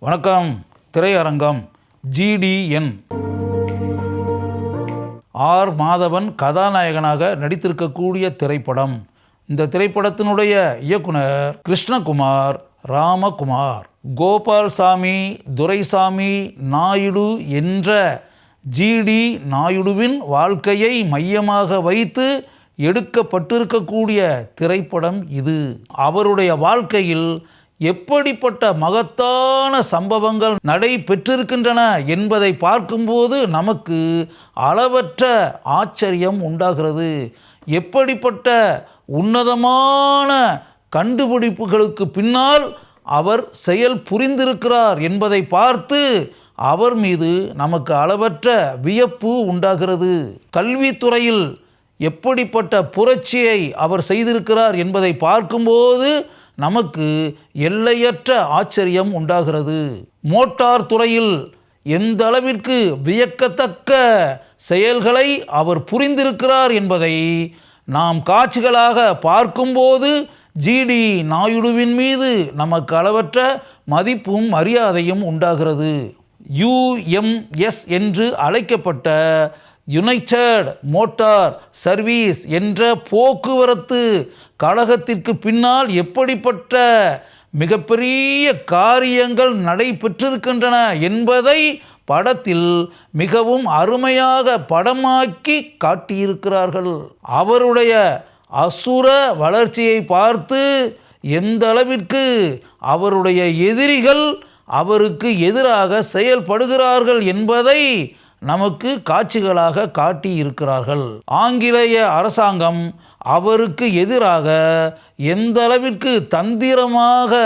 வணக்கம். திரையரங்கம் GDN. R Madhavan கதாநாயகனாக நடித்திருக்கக்கூடிய திரைப்படம். இந்த திரைப்படத்தினுடைய இயக்குனர் கிருஷ்ணகுமார் ராமகுமார். கோபால்சாமி துரைசாமி நாயுடு என்ற ஜிடி நாயுடுவின் வாழ்க்கையை மையமாக வைத்து எடுக்கப்பட்டிருக்கக்கூடிய திரைப்படம் இது. அவருடைய வாழ்க்கையில் எப்படிப்பட்ட மகத்தான சம்பவங்கள் நடைபெற்றிருக்கின்றன என்பதை பார்க்கும்போது நமக்கு அளவற்ற ஆச்சரியம் உண்டாகிறது. எப்படிப்பட்ட உன்னதமான கண்டுபிடிப்புகளுக்கு பின்னால் அவர் செயல் புரிந்திருக்கிறார் என்பதை பார்த்து அவர் மீது நமக்கு அளவற்ற வியப்பு உண்டாகிறது. கல்வித்துறையில் எப்படிப்பட்ட புரட்சியை அவர் செய்திருக்கிறார் என்பதை பார்க்கும்போது நமக்கு எல்லையற்ற ஆச்சரியம் உண்டாகிறது. மோட்டார் துறையில் எந்த அளவிற்கு வியக்கத்தக்க செயல்களை அவர் புரிந்திருக்கிறார் என்பதை நாம் காட்சிகளாக பார்க்கும்போது ஜிடி நாயுடுவின் மீது நமக்கு அளவற்ற மதிப்பும் மரியாதையும் உண்டாகிறது. UMS என்று அழைக்கப்பட்ட யுனைடெட் மோட்டார் சர்வீஸ் என்ற போக்குவரத்து கழகத்திற்கு பின்னால் எப்படிப்பட்ட மிகப்பெரிய காரியங்கள் நடைபெற்றிருக்கின்றன என்பதை படத்தில் மிகவும் அருமையாக படமாக்கி காட்டியிருக்கிறார்கள். அவருடைய அசுர வளர்ச்சியை பார்த்து எந்த அளவிற்கு அவருடைய எதிரிகள் அவருக்கு எதிராக செயல்படுகிறார்கள் என்பதை நமக்கு காட்சிகளாக காட்டி இருக்கிறார்கள். ஆங்கிலேய அரசாங்கம் அவருக்கு எதிராக எந்த அளவிற்கு தந்திரமாக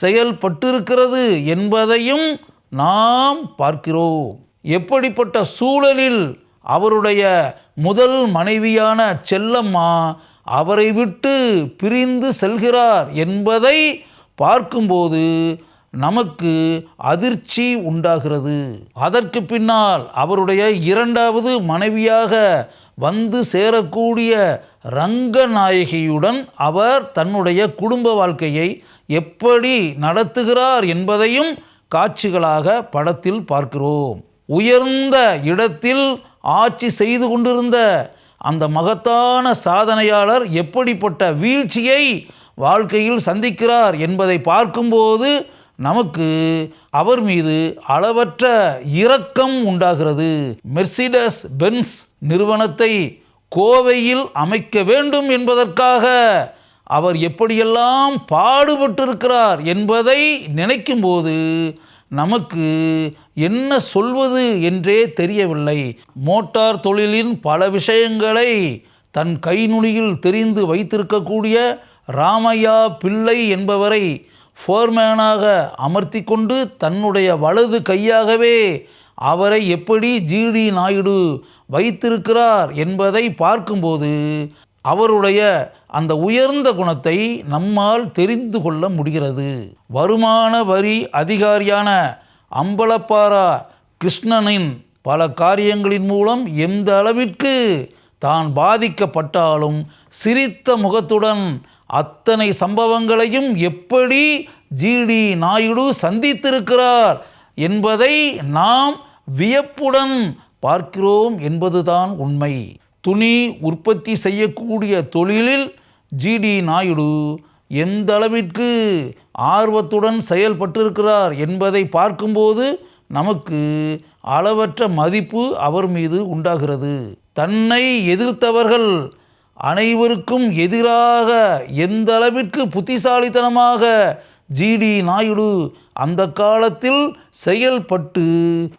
செயல்பட்டிருக்கிறது என்பதையும் நாம் பார்க்கிறோம். எப்படிப்பட்ட சூழலில் அவருடைய முதல் மனைவியான செல்லம்மா அவரை விட்டு பிரிந்து செல்கிறார் என்பதை பார்க்கும்போது நமக்கு அதிர்ச்சி உண்டாகிறது. அதற்கு பின்னால் அவருடைய இரண்டாவது மனைவியாக வந்து சேரக்கூடிய ரங்கநாயகியுடன் அவர் தன்னுடைய குடும்ப வாழ்க்கையை எப்படி நடத்துகிறார் என்பதையும் காட்சிகளாக படத்தில் பார்க்கிறோம். உயர்ந்த இடத்தில் ஆட்சி செய்து கொண்டிருந்த அந்த மகத்தான சாதனையாளர் எப்படிப்பட்ட வீழ்ச்சியை வாழ்க்கையில் சந்திக்கிறார் என்பதை பார்க்கும்போது நமக்கு அவர் மீது அளவற்ற இரக்கம் உண்டாகிறது. மெர்சிடஸ் பென்ஸ் நிறுவனத்தை கோவையில் அமைக்க வேண்டும் என்பதற்காக அவர் எப்படியெல்லாம் பாடுபட்டிருக்கிறார் என்பதை நினைக்கும்போது நமக்கு என்ன சொல்வது என்றே தெரியவில்லை. மோட்டார் தொழிலின் பல விஷயங்களை தன் கைநுனியில் தெரிந்து வைத்திருக்கக்கூடிய ராமையா பிள்ளை என்பவரை ஃபோர்மேனாக அமர்த்தி கொண்டு தன்னுடைய வலது கையாகவே அவரை எப்படி ஜிடி நாயுடு வைத்திருக்கிறார் என்பதை பார்க்கும்போது அவருடைய அந்த உயர்ந்த குணத்தை நம்மால் தெரிந்து கொள்ள முடிகிறது. வருமான வரி அதிகாரியான அம்பலப்பாரா கிருஷ்ணனின் பல காரியங்களின் மூலம் எந்த அளவிற்கு தான் பாதிக்கப்பட்டாலும் சிரித்த முகத்துடன் அத்தனை சம்பவங்களையும் எப்படி ஜிடி நாயுடு சந்தித்திருக்கிறார் என்பதை நாம் வியப்புடன் பார்க்கிறோம் என்பதுதான் உண்மை. துணி உற்பத்தி செய்யக்கூடிய தொழிலில் ஜிடி நாயுடு எந்த அளவிற்கு ஆர்வத்துடன் செயல்பட்டிருக்கிறார் என்பதை பார்க்கும்போது நமக்கு அளவற்ற மதிப்பு அவர் மீது உண்டாகிறது. தன்னை எதிர்த்தவர்கள் அனைவருக்கும் எதிராக எந்த அளவிற்கு புத்திசாலித்தனமாக ஜிடி நாயுடு அந்த காலத்தில் செயல்பட்டு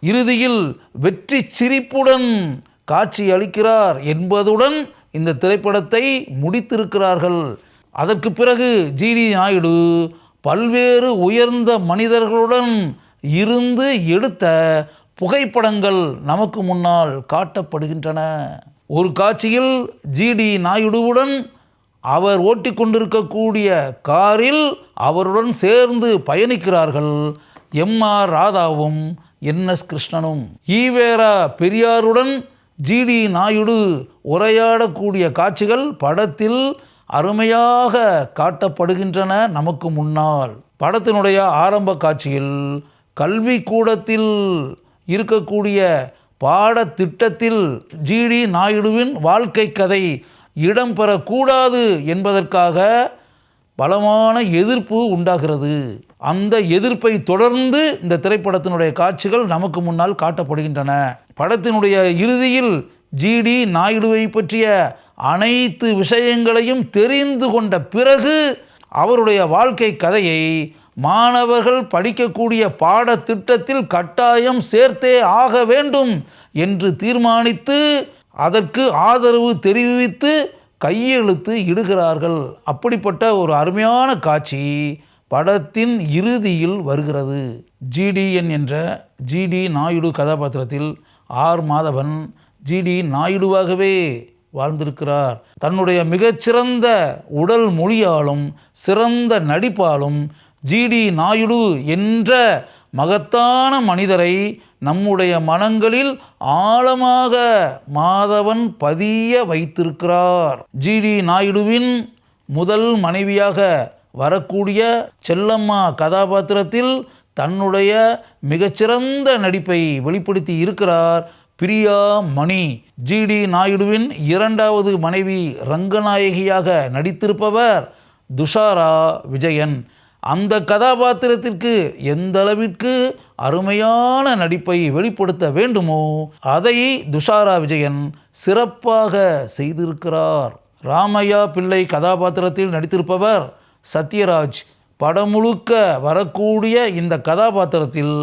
இறுதியில் வெற்றி சிரிப்புடன் காட்சி அளிக்கிறார் என்பதுடன் இந்த திரைப்படத்தை முடித்திருக்கிறார்கள். அதற்கு பிறகு ஜிடி நாயுடு பல்வேறு உயர்ந்த மனிதர்களுடன் இருந்து எடுத்த புகைப்படங்கள் நமக்கு முன்னால் காட்டப்படுகின்றன. ஒரு காட்சியில் ஜிடி நாயுடுவுடன் அவர் ஓட்டிக்கொண்டிருக்கக்கூடிய காரில் அவருடன் சேர்ந்து பயணிக்கிறார்கள் MR ராதாவும் NS கிருஷ்ணனும். ஈவேரா பெரியாருடன் ஜிடி நாயுடு உரையாடக்கூடிய காட்சிகள் படத்தில் அருமையாக காட்டப்படுகின்றன நமக்கு முன்னால். படத்தினுடைய ஆரம்ப காட்சியில் கல்விக்கூடத்தில் இருக்கக்கூடிய பாடத்திட்டத்தில் ஜிடி நாயுடுவின் வாழ்க்கை கதை இடம்பெறக்கூடாது என்பதற்காக பலமான எதிர்ப்பு உண்டாகிறது. அந்த எதிர்ப்பை தொடர்ந்து இந்த திரைப்படத்தினுடைய காட்சிகள் நமக்கு முன்னால் காட்டப்படுகின்றன. படத்தினுடைய இறுதியில் ஜிடி நாயுடுவை பற்றிய அனைத்து விஷயங்களையும் தெரிந்து கொண்ட பிறகு அவருடைய வாழ்க்கை கதையை மாணவர்கள் படிக்கக்கூடிய பாடத்திட்டத்தில் கட்டாயம் சேர்த்தே ஆக வேண்டும் என்று தீர்மானித்து அதற்கு ஆதரவு தெரிவித்து கையெழுத்து இடுகிறார்கள். அப்படிப்பட்ட ஒரு அருமையான காட்சி படத்தின் இறுதியில் வருகிறது. ஜிடிஎன் என்ற ஜிடி நாயுடு கதாபாத்திரத்தில் ஆர் மாதவன் ஜிடி நாயுடுவாகவே வாழ்ந்திருக்கிறார். தன்னுடைய மிகச்சிறந்த உடல் மொழியாலும் சிறந்த நடிப்பாலும் ஜிடி நாயுடு என்ற மகத்தான மனிதரை நம்முடைய மனங்களில் ஆழமாக மாதவன் பதிய வைத்திருக்கிறார். ஜிடி நாயுடுவின் முதல் மனைவியாக வரக்கூடிய செல்லம்மா கதாபாத்திரத்தில் தன்னுடைய மிகச்சிறந்த நடிப்பை வெளிப்படுத்தி இருக்கிறார் பிரியா மணி. ஜிடி நாயுடுவின் இரண்டாவது மனைவி ரங்கநாயகியாக நடித்திருப்பவர் துஷாரா விஜயன். அந்த கதாபாத்திரத்திற்கு எந்த அளவிற்கு அருமையான நடிப்பை வெளிப்படுத்த வேண்டுமோ அதை துஷாரா விஜயன் சிறப்பாக செய்திருக்கிறார். ராமையா பிள்ளை கதாபாத்திரத்தில் நடித்திருப்பவர் சத்யராஜ். படம் முழுக்க வரக்கூடிய இந்த கதாபாத்திரத்தில்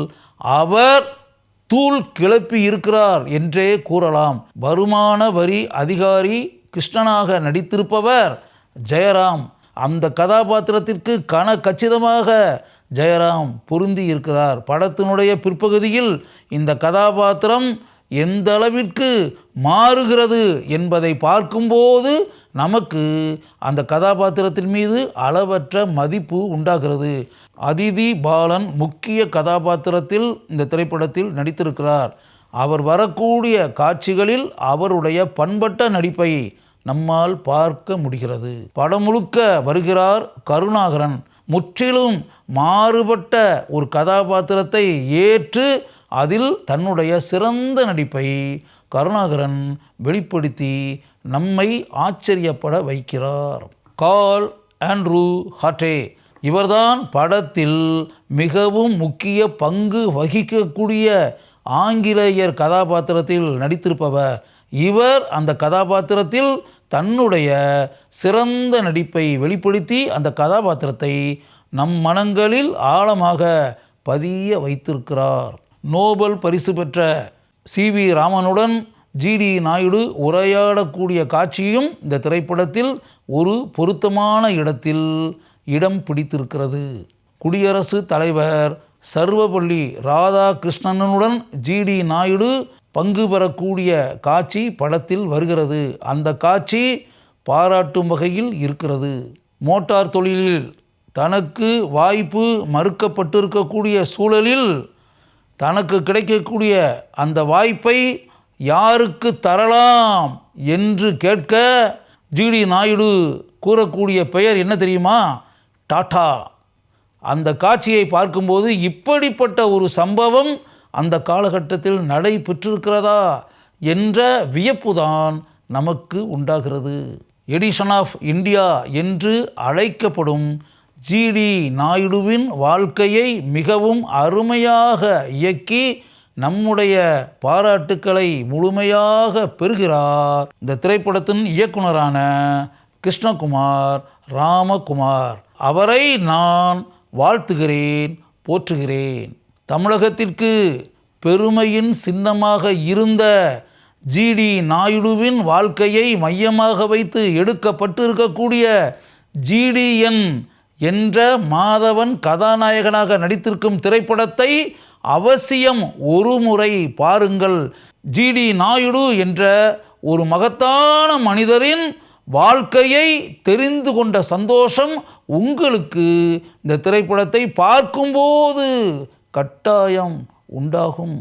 அவர் தூள் கிளப்பி இருக்கிறார் என்றே கூறலாம். வருமான வரி அதிகாரி கிருஷ்ணனாக நடித்திருப்பவர் ஜெயராம். அந்த கதாபாத்திரத்திற்கு கச்சிதமாக ஜெயராம் பொருந்தி இருக்கிறார். படத்தினுடைய பிற்பகுதியில் இந்த கதாபாத்திரம் எந்த அளவிற்கு மாறுகிறது என்பதை பார்க்கும்போது நமக்கு அந்த கதாபாத்திரத்தின் மீது அளவற்ற மதிப்பு உண்டாகிறது. அதிதி பாலன் முக்கிய கதாபாத்திரத்தில் இந்த திரைப்படத்தில் நடித்திருக்கிறார். அவர் வரக்கூடிய காட்சிகளில் அவருடைய பண்பட்ட நடிப்பை நம்மால் பார்க்க முடிகிறது. படம் முழுக்க வருகிறார் கருணாகரன். முற்றிலும் மாறுபட்ட ஒரு கதாபாத்திரத்தை ஏற்று அதில் தன்னுடைய சிறந்த நடிப்பை கருணாகரன் வெளிப்படுத்தி நம்மை ஆச்சரியப்பட வைக்கிறார். கால் ஆண்ட்ரூ ஹார்ட்டே இவர்தான் படத்தில் மிகவும் முக்கிய பங்கு வகிக்கக்கூடிய ஆங்கிலேயர் கதாபாத்திரத்தில் நடித்திருப்பவர். இவர் அந்த கதாபாத்திரத்தில் தன்னுடைய சிறந்த நடிப்பை வெளிப்படுத்தி அந்த கதாபாத்திரத்தை நம் மனங்களில் ஆழமாக பதிய வைத்திருக்கிறார். நோபல் பரிசு பெற்ற சி.வி. ராமனுடன் ஜிடி நாயுடு உரையாடக்கூடிய காட்சியும் இந்த திரைப்படத்தில் ஒரு பொருத்தமான இடத்தில் இடம் பிடித்திருக்கிறது. குடியரசுத் தலைவர் சர்வபள்ளி ராதாகிருஷ்ணனுடன் ஜிடி நாயுடு பங்கு பெறக்கூடிய காட்சி படத்தில் வருகிறது. அந்த காட்சி பாராட்டும் வகையில் இருக்கிறது. மோட்டார் தொழிலில் தனக்கு வாய்ப்பு மறுக்கப்பட்டிருக்கக்கூடிய சூழலில் தனக்கு கிடைக்கக்கூடிய அந்த வாய்ப்பை யாருக்கு தரலாம் என்று கேட்க ஜிடி நாயுடு கூறக்கூடிய பெயர் என்ன தெரியுமா? டாடா. அந்த காட்சியை பார்க்கும்போது இப்படிப்பட்ட ஒரு சம்பவம் அந்த காலகட்டத்தில் நடைபெற்றிருக்கிறதா என்ற வியப்புதான் நமக்கு உண்டாகிறது. எடிஷன் ஆஃப் இந்தியா என்று அழைக்கப்படும் ஜிடி நாயுடுவின் வாழ்க்கையை மிகவும் அருமையாக இயக்கி நம்முடைய பாராட்டுக்களை முழுமையாக பெறுகிறார் இந்த திரைப்படத்தின் இயக்குனரான கிருஷ்ணகுமார் ராமகுமார். அவரை நான் வாழ்த்துகிறேன், போற்றுகிறேன். தமிழகத்திற்கு பெருமையின் சின்னமாக இருந்த ஜிடி நாயுடுவின் வாழ்க்கையை மையமாக வைத்து எடுக்கப்பட்டு இருக்கக்கூடிய ஜிடிஎன் என்ற மாதவன் கதாநாயகனாக நடித்திருக்கும் திரைப்படத்தை அவசியம் ஒரு முறை பாருங்கள். ஜிடி நாயுடு என்ற ஒரு மகத்தான மனிதரின் வாழ்க்கையை தெரிந்து கொண்ட சந்தோஷம் உங்களுக்கு இந்த திரைப்படத்தை பார்க்கும்போது கட்டாயம் உண்டாகும்.